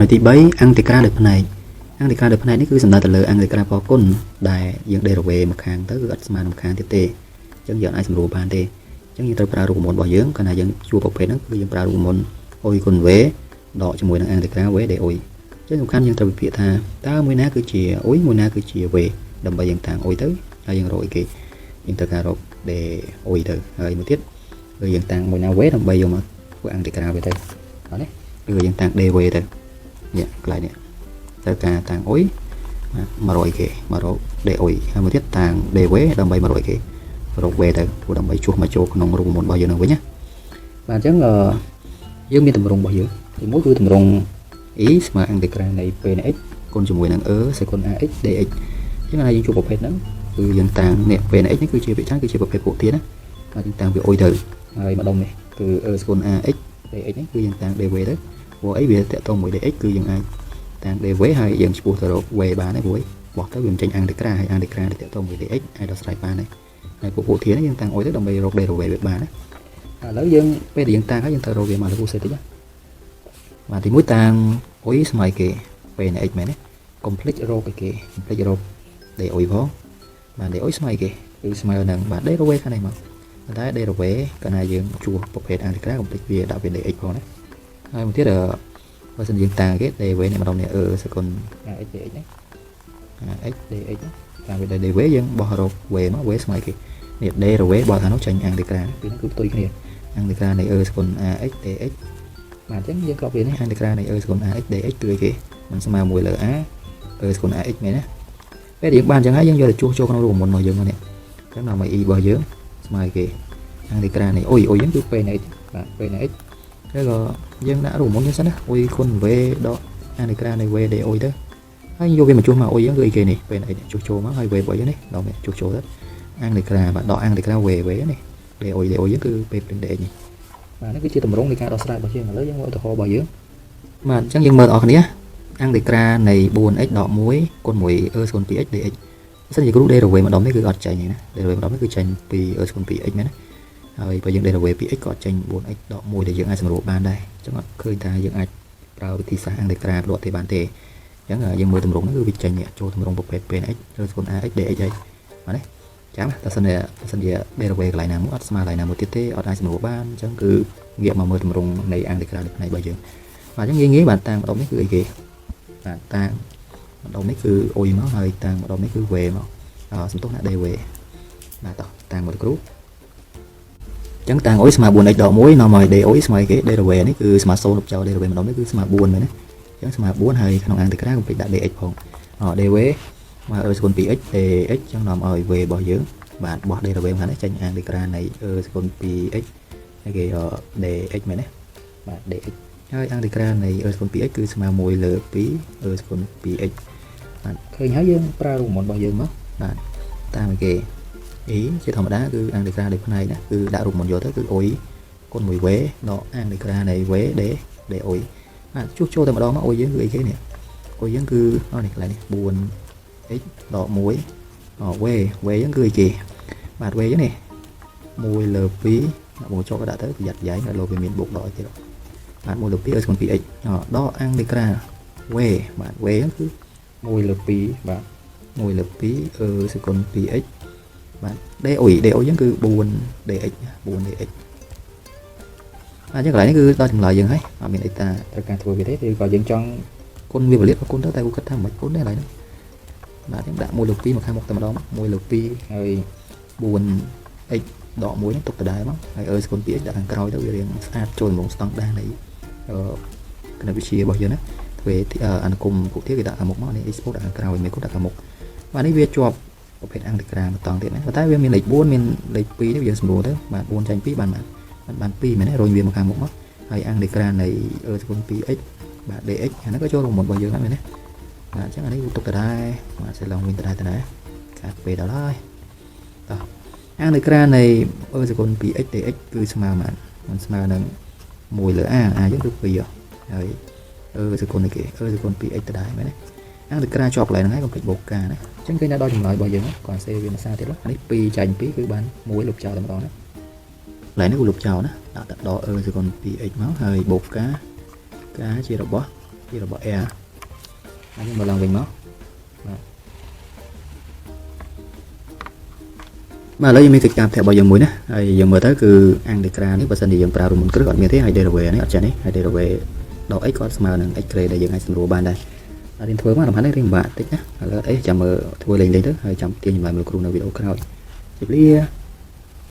ទី3អង្គតិក្រាលើផ្នែកអង្គតិក្រាលើផ្នែកនេះគឺសំដៅទៅលើអង្គតិក្រាផលគុណដែលយើងដេរវេមកខាងទៅគឺអត់ស្មើនឹងខាងទៀតទេអញ្ចឹងយើងអាចសម្រួលបានទេអញ្ចឹងយើងត្រូវប្រើរូបមន្តរបស់យើងកាលណាយើងជួបប្រភេទហ្នឹងគឺយើងប្រើរូបមន្តអុយគុណវេដកជាមួយនឹងអង្គតិក្រាវេដេអុយអញ្ចឹងសំខាន់យើងត្រូវវិភាគថាតើមួយណាគឺជាអុយមួយណាគឺជាវេដើម្បីយើងតាំងអុយទៅហើយយើងរកអីគេយើងត្រូវការរកដេអុយទៅហើយមួយទៀតគឺយើងតាំងមួយណាវេដើម្បីយកមកធ្វើអង្គតិក្រាវេទៅអត់ទេគឺយើងតាំងដេវេទៅនេះកន្លែងនេះត្រូវការតាំងអុយ100គេ100ដេអុយហើយមួយទៀតតាំងដេវេដើម្បី100គេរកវេទៅព្រោះដើម្បីជួសមកចូលក្នុងរូបមន្តរបស់យើងនឹងវិញណាបាទអញ្ចឹងយើងមានតម្រងរបស់យើងទីមួយគឺតម្រង e ស្មើអង្គតិក្រានៃ p នៃ x គុណជាមួយនឹង e សេគុណ ax dx អញ្ចឹងណាយើងជួបប្រភេទហ្នឹងគឺយើងតាំងនេះ p នៃ x នេះគឺជាវិចារគឺជាប្រភេទពួកទៀតណាហើយយើងតាំងវាអុយទៅហើយម្ដុំនេះគឺ e សេគុណ ax dx នេះគឺយើងតាំង dv ទៅព្រោះអីវាតកតមួយ dx គឺយើងអាចតាំង dv ហើយយើងឆ្ពោះទៅរក v បានហើយព្រោះបោះទៅវាចេញអង្គតិក្រាហើយអង្គតិក្រាតកតមួយ dx អាចដោះស្រាយបានហើយពួកធានយើងតាំងអុយទៅដើម្បីរក dv វាបានណាឥឡូវយើងពេលដែលយើងតាំងហើយយើងត្រូវរកវាមកលើគូសេតិចបាទទីមួយតាំងអុយស្មើគេ p នៃ x មែនទេកុំភ្លេចរកគេកុំភ្លេចរក d អុយផងបាទ d អុយស្មើគេគឺស្មើនឹងបាទ d រវេខាងនេះមកតែ d រវេកាលណាយើងជួសប្រភេទអង្គតិក្រាកុំភ្លេចវាដាក់វា dx ផងណាហើយមួយទៀតបើសិនយើងតាំងគេ dv នេះម្ដងនេះសេគុណ ax dx នេះ ax dx តាមវា dv យើងបោះរក v មក v ស្មើគេនេះ d រវេបោះថានោះចេញអង្គតិក្រាពីនេះគឺផ្ទុយគ្នាអង្គតិក្រានៃ សេគុណ ax dx បាទអញ្ចឹងយើងក្របវានេះអង្គតិក្រានៃ សេគុណ ax dx គឺគេមិនស្មើមួយលើ a សេគុណ ax មែនណាពេលយើងបានអញ្ចឹងហើយយើងយកទៅជួសចូលក្នុងរូបមន្តរបស់យើងមកនេះអញ្ចឹងដើម្បី e របស់យើងស្មើគេអង្គតិក្រានៃអុយយើងគឺ p នៃ x បាទ p នៃ x ហើយក៏យើងដាក់រូបមន្តយើងសិនណាអុយគុណ v ដកអង្គតិក្រានៃ v ដេអុយទៅហើយយកវាមកជួសមកអុយយើងគឺអីគេនេះ p នៃ x ជួសចូលមកហើយ v របស់យើងនេះដល់នេះជួសចូលទៅអង្គតិក្រាបាទដកអង្គតិក្រា v នេះដេអុយយើងគឺ p ព្រីន dx នេះបាទនេះគឺជាទម្រង់នៃការដោះស្រាយរបស់យើងឥឡូវយើងមកឧទាហរណ៍របស់យើងបាទអញ្ចឹងយើងមើលបងប្អូនគ្នាអង្គតិក្រានៃ 4x ដក1គុណ1 សេគុណ 2x dx បើសិនជាគ្រូដេរវេម្ដងនេះគឺអត់ចេញទេណាដេរវេម្ដងនេះគឺចេញពី សេគុណ 2x មែនណាហើយបើយើងដេរវេ 2x ក៏ចេញ 4x ដក1ដែលយើងអាចសម្រួលបានដែរអញ្ចឹងអត់ឃើញថាយើងអាចប្រើវិធីសាស្ត្រអង្គតិក្រាផ្លក់ទេបានទេអញ្ចឹងយើងមើលទម្រង់នេះគឺវាចេញចូលទម្រង់ប្រភេទ pnx សេគុណ ax dx ហើយបាទនេះចាំតែសិនជាដេរវេកន្លែងណាមួយអត់ស្មើកន្លែងណាមួយទៀតទេអត់អាចសម្រួលបានអញ្ចឹងគឺងាកមកមើលទម្រង់នៃអង្គតិក្រានៃផ្នែករបស់យើងបាទអញ្ចឹងងាយបាទតាំងម្ដុំនេះគឺអីគេបាទតាំងម្ដុំនេះគឺអុយមកហើយតាំងម្ដុំនេះគឺវេមកសំទោសណា dv បាទតោះតាំងមកគ្រូអញ្ចឹងតាំងអុយស្មើ 4x ដក1នាំឲ្យ d អុយស្មើគេ dv នេះគឺស្មើ0លុបចោល dv ម្ដុំនេះគឺស្មើ4មែនណាអញ្ចឹងស្មើ4ហើយក្នុងអង្គតិក្រាកុំភ្លេចដាក់ dx ផង dv មក សេគុណ 2x dx អញ្ចឹងនាំឲ្យ v របស់យើងបាទបោះ dv ខាងនេះចេញអង្គតិក្រានៃ សេគុណ 2x ហើយគេ dx មែនទេបាទ dx ហើយអង្គតិក្រានៃ សេគុណ 2x គឺស្មើ1លើ2 សេគុណ 2x បាទឃើញហើយយើងប្រើរូបមន្តរបស់យើងមកបាទតាមគេជាធម្មតាគឺអង្គតិក្រានៃផ្នែកណាគឺដាក់រូបមន្តយកទៅគឺអុយគុណ 1v ដកអង្គតិក្រានៃ v d អុយបាទជួសចូលតែម្ដងមកអុយយើងគឺអីគេនេះអុយយើងគឺនេះកន្លែងនេះ 4x ដក1v យើងគឺអីគេបាទ v យើងនេះ1លើ2បងចុះក៏ដាក់ទៅប្រយ័ត្នយ៉ៃដល់លោវាមានបូកដកទៀតបាទ1លើ2សេគុណ 2x ដកអង្គតិក្រា v បាទ v ហ្នឹងគឺ1លើ2បាទ1លើ2សេគុណ 2x បាទ d អុយយើងគឺ4 dx 4 dx អញ្ចឹងកន្លែងនេះគឺដល់ចម្លើយយើងហើយអត់មានអីតាត្រូវការធ្វើវាទេឬក៏យើងចង់គុណវាបលាតក៏គុណទៅតែគូគិតថាមិនគុណទេកន្លែងនេះបាទខ្ញុំដាក់1លើ2មកខាងមុខតែម្ដង1លើ2ហើយ 4x ដក1នេះទុកដដែលមកហើយសេគុណ 2x ដាក់ខាងក្រោយទៅវារៀងស្អាតចូលក្នុងស្តង់ដារនៃគណិតវិទ្យារបស់យើងណាធ្វើអនុគមពួកទៀតគេដាក់ខាងមុខមកនេះ x ដាក់ខាងក្រោយមិនគាត់ដាក់ខាងមុខបាទនេះវាជាប់ប្រភេទអង្គតិក្រាបន្តទៀតណាប៉ុន្តែវាមានលេខ4មានលេខ2នេះយើងសម្រួលទៅបាទ4ចាញ់2បាន2មែនទេរុញវាមកខាងមុខមកហើយអង្គតិក្រានៃ សេគុណ 2x បាទ dx អានេះក៏ចូលរូបមន្តរបស់យើងដែរមែនទេបាទអញ្ចឹងអានេះទុកដដែលបាទsẽឡងវិញដដែលកាត់ពេលដល់ហើយតោះអង្គតិក្រានៃ សេគុណ 2x dx គឺស្មើបានមិនស្មើនឹង1លើ a យើងគឺ2ហើយសេគុណនេះគេសេគុណ 2x ដដែលមែនទេអង្គតិក្រាជាប់កន្លែងហ្នឹងហើយកុំភ្លេចបូកការណាអញ្ចឹងឃើញថាដល់ចម្លើយរបស់យើងគាត់សេវាភាសាទៀតអានេះ2ចាញ់2គឺបាន1លុបចោលតែម្ដងណាកន្លែងនេះគឺលុបចោលណាដាក់ដកសេគុណ 2x មកហើយបូកការជារបស់ ជារបស់ air ហើយយើងមកឡើងវិញមកបាទឥឡូវយើងមានកិច្ចការផ្ទះរបស់យើងមួយណាហើយយើងមើលទៅគឺអង្គតិក្រានេះបើសិនជាយើងប្រើរូបមន្តគ្រឹះអត់មានទេហើយ Deraway នេះអត់ចេះនេះហើយ Deraway ដក x ក៏ស្មើនឹង x grade ដែលយើងអាចសម្រួលបានដែរហើយរៀនធ្វើមករំខាននេះរៀងពិបាកតិចណាឥឡូវអីចាំមើលធ្វើលេងទៅហើយចាំទាញចម្លើយមកគ្រូនៅវីដេអូក្រោយជម្រាបលា